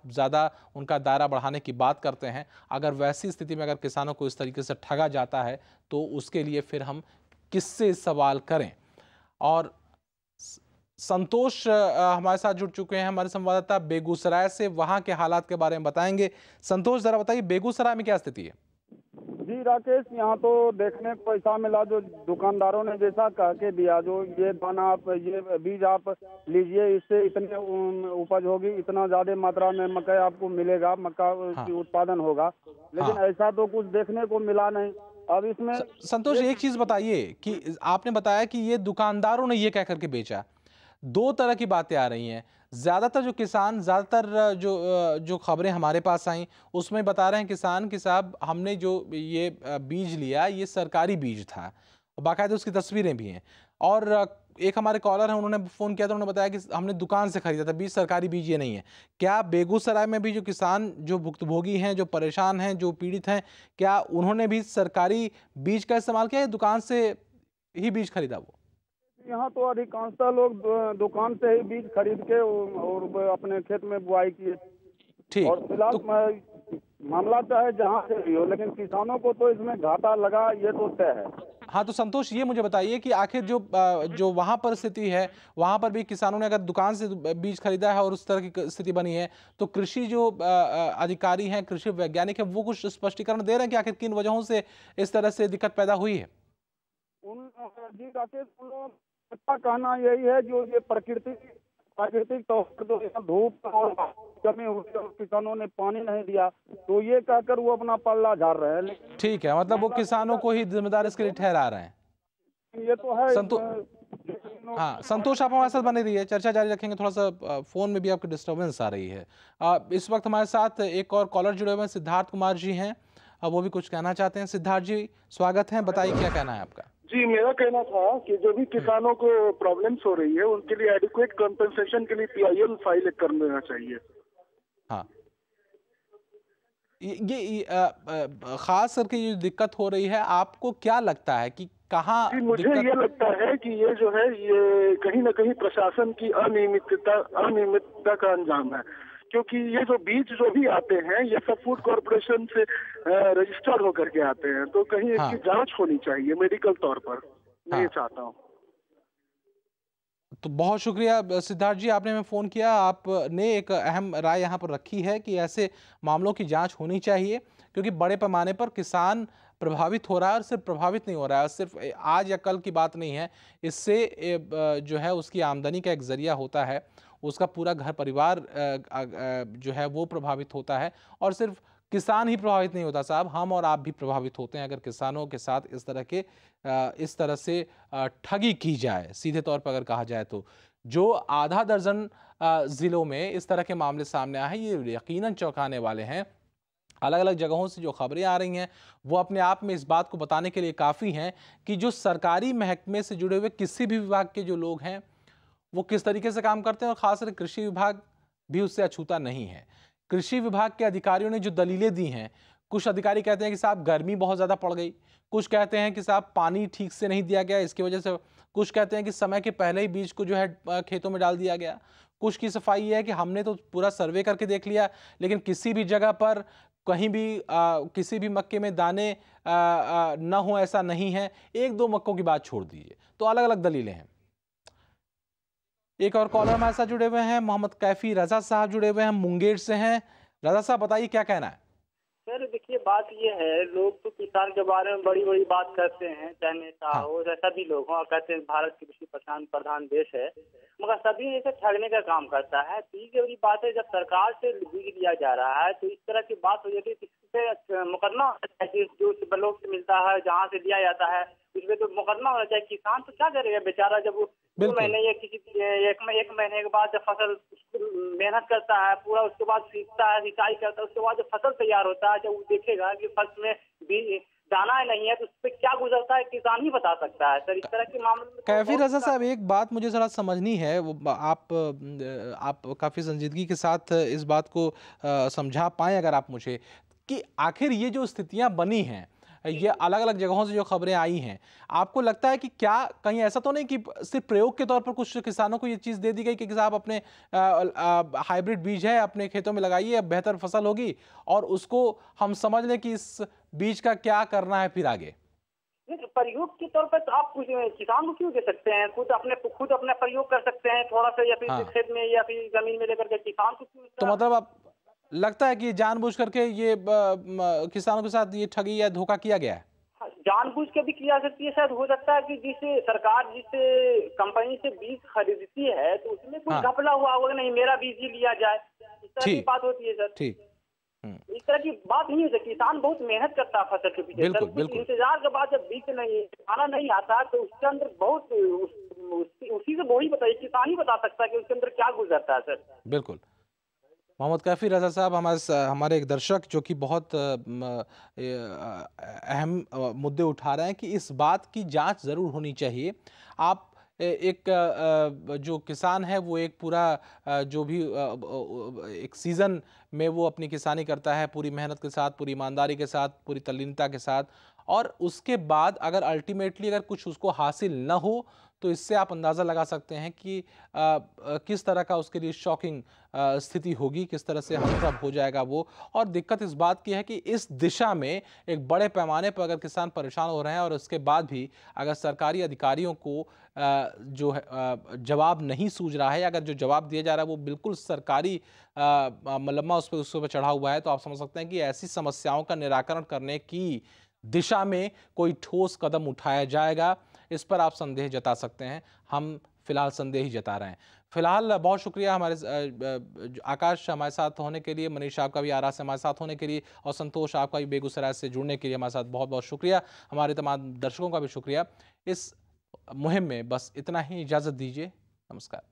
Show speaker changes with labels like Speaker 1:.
Speaker 1: ज़्यादा उनका दायरा बढ़ाने की बात करते हैं। अगर वैसी स्थिति में अगर किसानों को इस तरीके से ठगा जाता है तो उसके लिए फिर हम किससे सवाल करें। और संतोष हमारे साथ जुड़ चुके हैं, हमारे संवाददाता बेगूसराय से, वहां के हालात के बारे में बताएंगे। संतोष, जरा बताइए बेगूसराय में क्या स्थिति है?
Speaker 2: जी राकेश, यहाँ तो देखने को ऐसा मिला, जो दुकानदारों ने जैसा कह के दिया, जो ये दाना आप, ये बीज आप लीजिए, इससे इतने उपज होगी, इतना ज्यादा मात्रा में मकई आपको मिलेगा, मक्का
Speaker 1: हाँ,
Speaker 2: की उत्पादन होगा, लेकिन
Speaker 1: हाँ।
Speaker 2: ऐसा तो कुछ देखने को मिला नहीं। अब इसमें
Speaker 1: संतोष, एक चीज बताइए कि आपने बताया कि ये दुकानदारों ने ये कह करके बेचा। दो तरह की बातें आ रही हैं। ज्यादातर जो किसान, ज्यादातर जो खबरें हमारे पास आई उसमें बता रहे हैं किसान कि साहब हमने जो ये बीज लिया ये सरकारी बीज था, बाकायदा उसकी तस्वीरें भी हैं। और एक हमारे कॉलर हैं, उन्होंने फोन किया था, उन्होंने बताया कि हमने दुकान से खरीदा था बीज, सरकारी बीज ये नहीं है। क्या बेगूसराय में भी जो किसान, जो भुक्तभोगी हैं, जो परेशान हैं, जो पीड़ित हैं, क्या उन्होंने भी सरकारी बीज का इस्तेमाल किया या दुकान से ही बीज खरीदा वो?
Speaker 2: यहाँ तो अधिकांशतः लोग दुकान से ही बीज खरीद के और अपने खेत में बुआई किए।
Speaker 1: ठीक।
Speaker 2: और फिलहाल
Speaker 1: तो
Speaker 2: मामला चाहे जहाँ से भी हो, लेकिन किसानों को तो इसमें घाटा लगा, ये तो तय है।
Speaker 1: हाँ, तो संतोष ये मुझे बताइए कि आखिर जो वहाँ पर स्थिति है, वहाँ पर भी किसानों ने अगर दुकान से बीज खरीदा है और उस तरह की स्थिति बनी है, तो कृषि जो अधिकारी हैं, कृषि वैज्ञानिक हैं, वो कुछ स्पष्टीकरण दे रहे हैं कि आखिर किन वजहों से इस तरह से दिक्कत पैदा हुई है?
Speaker 2: जी राकेश, उन लोगों का कहना यही है, जो ये प्राकृतिक तौर पर जो यहाँ धूप और कमी हुई और किसानों ने पानी नहीं दिया, तो ये कहकर वो अपना पल्ला झाड़ रहे हैं। लेकिन
Speaker 1: ठीक है, मतलब वो किसानों को ही जिम्मेदार इसके लिए ठहरा रहे हैं।
Speaker 2: ये तो है
Speaker 1: संतो हाँ, संतोष आप हमारे साथ बने रहिए, चर्चा जारी रखेंगे। थोड़ा सा फोन में भी आपकी डिस्टर्बेंस आ रही है। इस वक्त हमारे साथ एक और कॉलर जुड़े हुए हैं, सिद्धार्थ कुमार जी हैं। वो भी कुछ कहना चाहते हैं। सिद्धार्थ जी, स्वागत है, बताइए क्या कहना है आपका?
Speaker 3: जी, मेरा कहना था कि जो भी किसानों को प्रॉब्लम्स हो रही है उनके लिए एडिक्वेट कंपनसेशन के लिए पीआईएल फाइल कर लेना चाहिए।
Speaker 1: हाँ, खास करके ये दिक्कत हो रही है, आपको क्या लगता है कि कहाँ
Speaker 3: जी, मुझे
Speaker 1: दिक्कत?
Speaker 3: ये लगता है कि ये जो है, ये कहीं ना कहीं प्रशासन की अनियमितता का अंजाम है, क्योंकि ये जो बीज जो भी आते हैं ये सब फूड कॉर्पोरेशन से रजिस्टर्ड होकर के आते हैं, तो कहीं इसकी
Speaker 1: हाँ,
Speaker 3: जांच होनी चाहिए मेडिकल तौर पर। मैं ये
Speaker 1: हाँ।
Speaker 3: चाहता हूँ।
Speaker 1: तो बहुत शुक्रिया सिद्धार्थ जी, आपने हमें फ़ोन किया। आपने एक अहम राय यहाँ पर रखी है कि ऐसे मामलों की जांच होनी चाहिए, क्योंकि बड़े पैमाने पर किसान प्रभावित हो रहा है। और सिर्फ प्रभावित नहीं हो रहा है, सिर्फ आज या कल की बात नहीं है। इससे जो है उसकी आमदनी का एक ज़रिया होता है, उसका पूरा घर परिवार जो है वो प्रभावित होता है। और सिर्फ किसान ही प्रभावित नहीं होता साहब, हम और आप भी प्रभावित होते हैं अगर किसानों के साथ इस तरह से ठगी की जाए। सीधे तौर पर अगर कहा जाए तो जो आधा दर्जन जिलों में इस तरह के मामले सामने आए हैं, ये यकीनन चौंकाने वाले हैं। अलग अलग जगहों से जो खबरें आ रही हैं वो अपने आप में इस बात को बताने के लिए काफ़ी हैं कि जो सरकारी महकमे से जुड़े हुए किसी भी विभाग के जो लोग हैं वो किस तरीके से काम करते हैं। और खासकर कृषि विभाग भी उससे अछूता नहीं है। कृषि विभाग के अधिकारियों ने जो दलीलें दी हैं, कुछ अधिकारी कहते हैं कि साहब गर्मी बहुत ज़्यादा पड़ गई, कुछ कहते हैं कि साहब पानी ठीक से नहीं दिया गया इसकी वजह से, कुछ कहते हैं कि समय के पहले ही बीज को जो है खेतों में डाल दिया गया, कुछ की सफाई ये है कि हमने तो पूरा सर्वे करके देख लिया लेकिन किसी भी जगह पर कहीं भी किसी भी मक्के में दाने न हो ऐसा नहीं है, एक दो मक्कों की बात छोड़ दीजिए। तो अलग अलग दलीलें हैं। एक और कॉलर हमारे साथ जुड़े हुए हैं, मोहम्मद कैफी रजा साहब जुड़े हुए हैं, मुंगेर से हैं। रजा साहब बताइए क्या कहना है?
Speaker 4: सर देखिए, बात ये है, लोग तो किसान के बारे में बड़ी बड़ी बात करते हैं, चाहे नेता
Speaker 1: हाँ,
Speaker 4: हो चाहे सभी लोग हों, और कहते हैं भारत कृषि प्रधान देश है, मगर सभी इसे ठगने का काम करता है। ठीक है, बड़ी बात है, जब सरकार से बीज लिया जा रहा है तो इस तरह की बात हो जाती है, इससे मुकदमा होना चाहिए। जो लोग से मिलता है, जहाँ से लिया जाता है, उसमें तो मुकदमा होना चाहिए। किसान तो क्या करेगा बेचारा, जब वो 2
Speaker 1: बिल्कुल।
Speaker 4: महीने या एक महीने के बाद जब फसल मेहनत करता है पूरा, उसके बाद सींचता है, सिंचाई करता है, उसके बाद जब फसल तैयार होता है, जब वो देखेगा कि फसल में भी दाना नहीं है तो उस पर क्या गुजरता है किसान ही बता सकता है। सर इस तरह के मामले में
Speaker 1: कैफी रजा साहब, एक बात मुझे जरा समझनी है, आप काफ़ी संजीदगी के साथ इस बात को समझा पाएं अगर आप मुझे, कि आखिर ये जो स्थितियां बनी हैं, ये अलग अलग जगहों से जो खबरें आई हैं, आपको लगता है कि क्या कहीं ऐसा तो नहीं कि सिर्फ प्रयोग के तौर पर कुछ किसानों को ये चीज़ दे दी गई कि साहब अपने हाइब्रिड बीज है अपने खेतों में लगाइए, अब बेहतर फसल होगी, और उसको हम समझ लें कि इस बीज का क्या करना है फिर आगे?
Speaker 4: प्रयोग के तौर पर तो आप किसान को क्यों दे सकते हैं? खुद अपना प्रयोग कर सकते हैं थोड़ा सा, या फिर
Speaker 1: हाँ।
Speaker 4: खेत में या फिर जमीन में लेकर के। किसान को क्यों?
Speaker 1: तो मतलब आप लगता है कि जानबूझ करके ये किसानों के साथ ये ठगी या धोखा किया गया है?
Speaker 4: जानबूझ के भी किया सकती है, शायद हो सकता है कि सरकार जिस कंपनी से बीज खरीदती है तो उसमें कुछ घपला हुआ होगा, नहीं मेरा बीज ही लिया जाए, इस तरह की बात होती है सर।
Speaker 1: ठीक।
Speaker 4: इस तरह की बात नहीं हो सकती। किसान बहुत मेहनत करता है फसल के पीछे।
Speaker 1: बिल्कुल,
Speaker 4: कुछ
Speaker 1: बिल्कुल।
Speaker 4: इंतजार के बाद जब बीज नहीं खाना नहीं आता तो उसके अंदर बहुत उसी से वही बताइए, किसान ही बता सकता है कि उसके अंदर क्या गुजरता है सर।
Speaker 1: बिल्कुल। मोहम्मद कैफी रजा साहब हमारे एक दर्शक जो कि बहुत अहम मुद्दे उठा रहे हैं कि इस बात की जांच ज़रूर होनी चाहिए। आप एक जो किसान है वो एक पूरा जो भी एक सीज़न में वो अपनी किसानी करता है पूरी मेहनत के साथ, पूरी ईमानदारी के साथ, पूरी तल्लीनता के साथ, और उसके बाद अगर अल्टीमेटली अगर कुछ उसको हासिल न हो तो इससे आप अंदाज़ा लगा सकते हैं कि किस तरह का उसके लिए शॉकिंग स्थिति होगी, किस तरह से हतप्रभ हो जाएगा वो। और दिक्कत इस बात की है कि इस दिशा में एक बड़े पैमाने पर अगर किसान परेशान हो रहे हैं और उसके बाद भी अगर सरकारी अधिकारियों को जो है जवाब नहीं सूझ रहा है, अगर जो जवाब दिया जा रहा है वो बिल्कुल सरकारी मलम्मा उस पर चढ़ा हुआ है, तो आप समझ सकते हैं कि ऐसी समस्याओं का निराकरण करने की दिशा में कोई ठोस कदम उठाया जाएगा, इस पर आप संदेह जता सकते हैं। हम फिलहाल संदेह ही जता रहे हैं। फिलहाल बहुत शुक्रिया हमारे आकाश हमारे साथ होने के लिए, मनीष आपका भी आरा से हमारे साथ होने के लिए, और संतोष आपका भी बेगूसराय से जुड़ने के लिए हमारे साथ बहुत बहुत शुक्रिया। हमारे तमाम दर्शकों का भी शुक्रिया। इस मुहिम में बस इतना ही, इजाज़त दीजिए। नमस्कार।